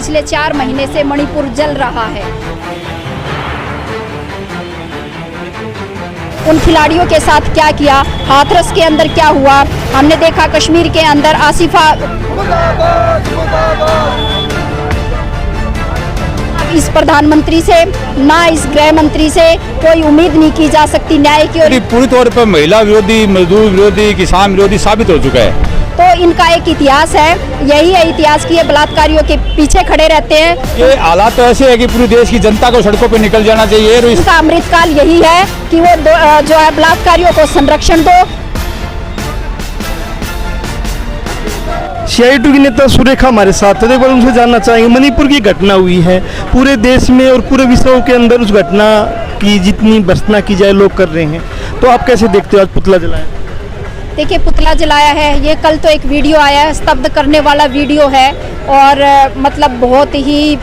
पिछले 4 महीने से मणिपुर जल रहा है। उन खिलाड़ियों के साथ क्या किया, हाथरस के अंदर क्या हुआ, हमने देखा कश्मीर के अंदर आसिफा। इस प्रधानमंत्री से ना इस गृह मंत्री से कोई उम्मीद नहीं की जा सकती न्याय की। और पूरी तौर पर महिला विरोधी, मजदूर विरोधी, किसान विरोधी साबित हो चुका है। तो इनका एक इतिहास है, यही है इतिहास की ये बलात्कारियों के पीछे खड़े रहते हैं। ये हालात तो ऐसे है कि पूरे देश की जनता को सड़कों पर निकल जाना चाहिए। इनका अमृतकाल यही है कि वो जो है बलात्कारियों को संरक्षण दो। CI2 की नेता सुरेखा हमारे साथ है, एक बार उनसे जानना चाहेंगे। मणिपुर की घटना हुई है पूरे देश में और पूरे विश्व के अंदर, उस घटना की जितनी भर्त्सना की जाए लोग कर रहे हैं, तो आप कैसे देखते हो आज पुतला जलाया? देखिए, पुतला जलाया है, ये कल तो एक वीडियो आया है, स्तब्ध करने वाला वीडियो है और मतलब बहुत ही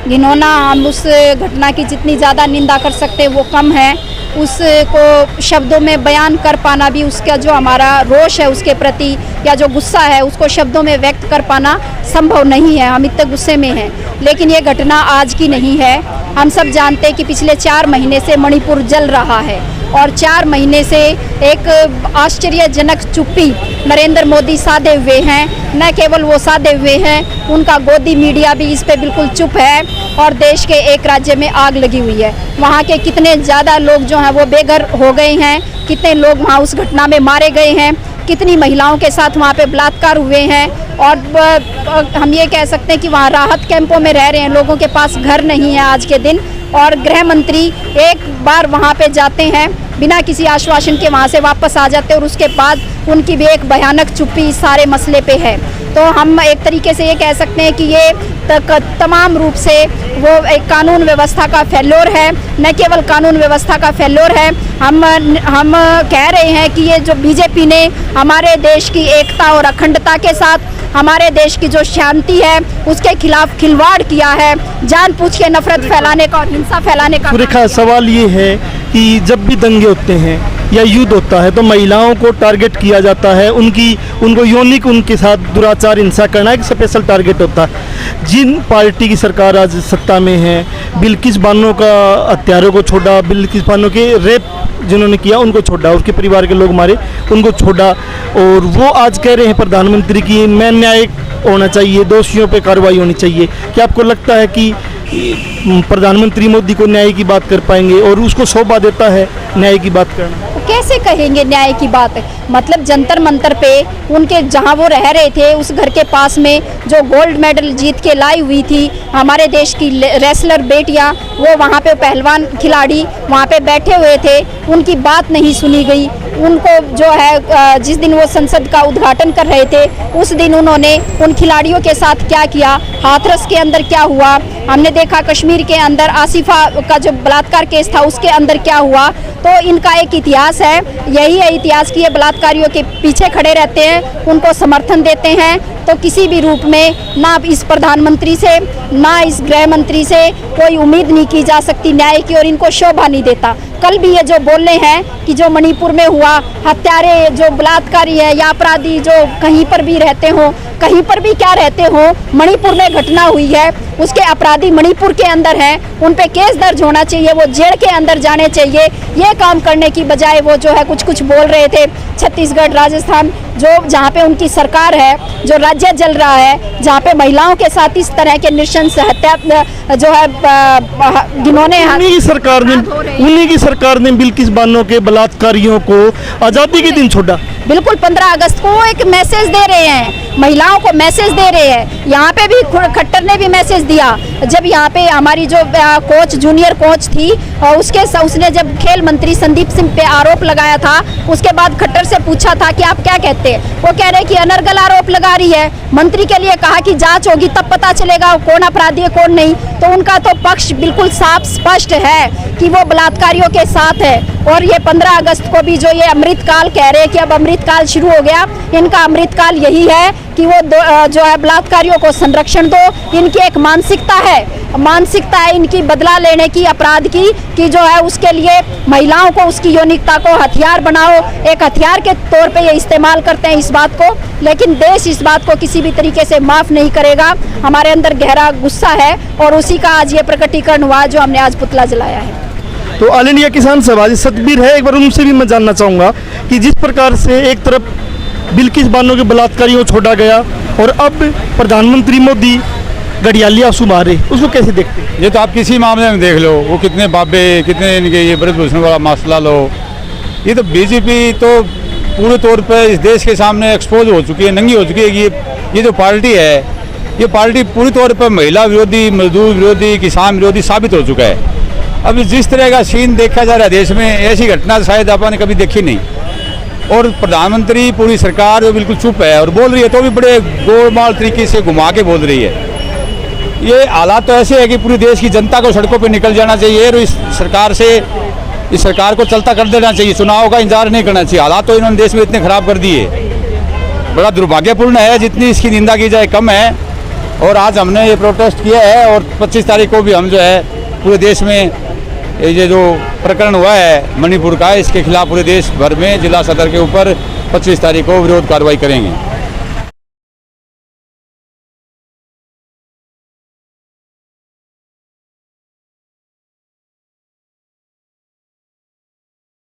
घिनौना। हम उस घटना की जितनी ज़्यादा निंदा कर सकते हैं वो कम है। उसको शब्दों में बयान कर पाना भी, उसका जो हमारा रोष है उसके प्रति या जो गुस्सा है उसको शब्दों में व्यक्त कर पाना संभव नहीं है। हम इतने गुस्से में हैं। लेकिन ये घटना आज की नहीं है। हम सब जानते हैं कि पिछले 4 महीने से मणिपुर जल रहा है और 4 महीने से एक आश्चर्यजनक चुप्पी नरेंद्र मोदी साधे हुए हैं। न केवल वो साधे हुए हैं, उनका गोदी मीडिया भी इस पे बिल्कुल चुप है और देश के एक राज्य में आग लगी हुई है। वहाँ के कितने ज़्यादा लोग जो हैं वो बेघर हो गए हैं, कितने लोग वहाँ उस घटना में मारे गए हैं, कितनी महिलाओं के साथ वहाँ पे बलात्कार हुए हैं और हम ये कह सकते हैं कि वहाँ राहत कैंपों में रह रहे हैं, लोगों के पास घर नहीं है आज के दिन। और गृह मंत्री एक बार वहाँ पे जाते हैं बिना किसी आश्वासन के, वहाँ से वापस आ जाते हैं और उसके बाद उनकी भी एक भयानक चुप्पी इस सारे मसले पे है। तो हम एक तरीके से ये कह सकते हैं कि ये तमाम रूप से वो एक कानून व्यवस्था का फेल्योर है। न केवल कानून व्यवस्था का फेल्योर है, हम कह रहे हैं कि ये जो बीजेपी ने हमारे देश की एकता और अखंडता के साथ हमारे देश की जो शांति है उसके खिलाफ खिलवाड़ किया है, जानबूझ के नफरत फैलाने का और हिंसा फैलाने का। सुरेखा, सवाल ये है कि जब भी दंगे होते हैं या युद्ध होता है तो महिलाओं को टारगेट किया जाता है, उनको यौनिक उनके साथ दुराचार हिंसा करना एक स्पेशल टारगेट होता है। जिन पार्टी की सरकार आज सत्ता में है, बिल्किस बानो का हत्यारों को छोड़ा, बिल्किस बानो के रेप जिन्होंने किया उनको छोड़ा, उसके परिवार के लोग मारे उनको छोड़ा, और वो आज कह रहे हैं प्रधानमंत्री की मैं न्याय होना चाहिए, दोषियों पे कार्रवाई होनी चाहिए। क्या आपको लगता है कि प्रधानमंत्री मोदी को न्याय की बात कर पाएंगे और उसको शोभा देता है न्याय की बात करना? कैसे कहेंगे न्याय की बात? मतलब जंतर मंतर पे उनके जहां वो रह रहे थे उस घर के पास में जो गोल्ड मेडल जीत के लाई हुई थी हमारे देश की रेसलर बेटियां, वो वहां पे पहलवान खिलाड़ी वहां पे बैठे हुए थे, उनकी बात नहीं सुनी गई। उनको जो है जिस दिन वो संसद का उद्घाटन कर रहे थे उस दिन उन्होंने उन खिलाड़ियों के साथ क्या किया, हाथरस के अंदर क्या हुआ, हमने देखा कश्मीर के अंदर आसिफा का जो बलात्कार केस था उसके अंदर क्या हुआ। तो इनका एक इतिहास है, यही है इतिहास की ये बलात्कारियों के पीछे खड़े रहते हैं, उनको समर्थन देते हैं। तो किसी भी रूप में ना इस प्रधानमंत्री से ना इस गृह मंत्री से कोई उम्मीद नहीं की जा सकती न्याय की और इनको शोभा नहीं देता। कल भी ये जो बोल रहे हैं कि जो मणिपुर में हुआ, हत्यारे जो बलात्कारी है या अपराधी जो कहीं पर भी रहते हो, कहीं पर भी क्या रहते हो, मणिपुर में घटना हुई है, उसके अपराधी मणिपुर के अंदर हैं, उन पे केस दर्ज होना चाहिए, वो जेल के अंदर जाने चाहिए। ये काम करने की बजाय वो जो है कुछ बोल रहे थे। छत्तीसगढ़, राजस्थान जो जहाँ पे उनकी सरकार है, जो राज्य जल रहा है, जहाँ पे महिलाओं के साथ इस तरह के नृशंस हत्या जो है जिन्होंने उन्हीं की सरकार ने बिल्किस बानो के बलात्कारियों को आज़ादी के दिन छोड़ा। बिल्कुल 15 अगस्त को एक मैसेज दे रहे हैं, महिलाओं को मैसेज दे रहे हैं। यहाँ पे भी खट्टर ने भी मैसेज दिया जब यहाँ पे हमारी जो कोच जूनियर कोच थी और उसने जब खेल मंत्री संदीप सिंह पे आरोप लगाया था, उसके बाद खट्टर से पूछा था कि आप क्या कहते हैं, वो कह रहे कि अनर्गल आरोप लगा रही है। मंत्री के लिए कहा कि जांच होगी तब पता चलेगा कौन अपराधी है कौन नहीं। तो उनका तो पक्ष बिल्कुल साफ स्पष्ट है कि वो बलात्कारियों के साथ है। और ये 15 अगस्त को भी जो ये अमृतकाल कह रहे हैं कि अब अमृतकाल शुरू हो गया, इनका अमृतकाल यही है कि वो जो है बलात्कारियों को संरक्षण दो। इनकी एक मानसिकता है इनकी बदला लेने की, अपराध की, कि जो है उसके लिए महिलाओं को, उसकी यौनिकता को हथियार बनाओ, एक हथियार के तौर पे ये इस्तेमाल करते हैं इस बात को। लेकिन देश इस बात को किसी भी तरीके से माफ़ नहीं करेगा। हमारे अंदर गहरा गुस्सा है और उसी का आज ये प्रकटीकरण हुआ जो हमने आज पुतला जलाया है। तो ऑल इंडिया किसान सभा सतबीर है, एक बार उनसे भी मैं जानना चाहूँगा कि जिस प्रकार से एक तरफ बिल्किस बानो के बलात्कारियों को छोड़ा गया और अब प्रधानमंत्री मोदी घड़ियाली आंसू मारे, उसको कैसे देखते हैं? ये तो आप किसी मामले में देख लो, वो कितने बाबे, कितने इनके ये ब्रजभूषण वाला मसला लो, ये तो बीजेपी तो पूरे तौर पे इस देश के सामने एक्सपोज हो चुकी है, नंगी हो चुकी है कि ये जो पार्टी है, ये पार्टी पूरी तौर पर महिला विरोधी, मजदूर विरोधी, किसान विरोधी साबित हो चुका है। अब जिस तरह का सीन देखा जा रहा है देश में, ऐसी घटना शायद आपने कभी देखी नहीं। और प्रधानमंत्री, पूरी सरकार जो बिल्कुल चुप है और बोल रही है तो भी बड़े गोलमाल तरीके से घुमा के बोल रही है। ये हालात तो ऐसे है कि पूरी देश की जनता को सड़कों पे निकल जाना चाहिए और इस सरकार को चलता कर देना चाहिए, चुनाव का इंतजार नहीं करना चाहिए। हालात तो इन्होंने देश में इतने खराब कर दिए, बड़ा दुर्भाग्यपूर्ण है, जितनी इसकी निंदा की जाए कम है। और आज हमने ये प्रोटेस्ट किया है और 25 तारीख को भी हम जो है पूरे देश में ये जो प्रकरण हुआ है मणिपुर का, इसके खिलाफ पूरे देश भर में जिला सदर के ऊपर 25 तारीख को विरोध कार्रवाई करेंगे।